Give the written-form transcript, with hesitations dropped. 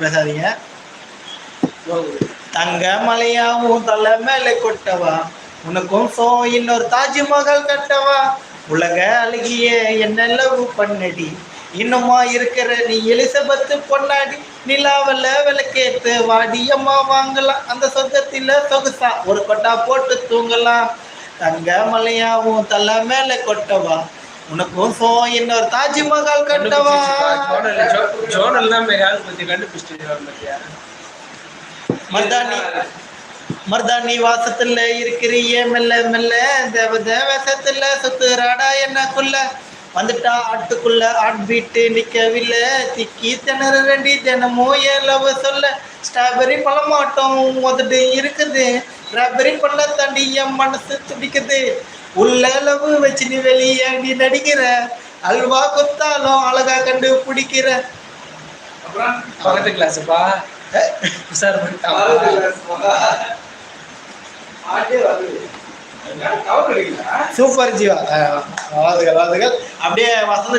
பேசாதீங்க. தங்க மலையாவும் தலை மேலே கொட்டவா, உனக்கும் இன்னொரு தாஜ்மஹால் கட்டவா, உலக அழகிய என்ன லவ் பண்ணடி, இன்னுமா இருக்கிற நீ எலிசபெத்து பொன்னாடி, நிலாவல்ல விளக்கேத்து வாடியம்மா வாங்கலாம், அந்த சொர்க்கத்தில சொகுசா ஒரு கொட்டா போட்டு தூங்கலாம். தங்க மலையாவும் தலை மேலே கொட்டவா, உனக்கும் இன்னொரு தாஜ்மஹால் கட்டவா. ஜோனல் தான் மேகால் பத்தி கண்டுபிடிச்சிட்டு மர்தானி வாசத்துல இருக்கிறிய மெல்ல மெல்ல, தேவசத்துல சுத்துறாடா என்னக்குள்ள, வந்துட்டா ஆட்டுக்குள்ள ஆட் பீட்டு நிக்கவில்லை, திக்கி திணறு ரெண்டி தினமும் ஏலவ சொல்ல, ஸ்ட்ராபெரி பழமாட்டம் முதட்டு இருக்குது, ஸ்ட்ராபெரி பழ தாண்டி என் மனசு துடிக்குது, உள்ள அளவு வச்சு நீ வெளியே நீ நடிக்கிற, அல்வா கொத்தாலும் அழகா கண்டு பிடிக்கிற. பக்கத்து கிளாஸுப்பா சூப்பர் ஜீவா. வாழ்த்துகள். அப்படியே வசந்த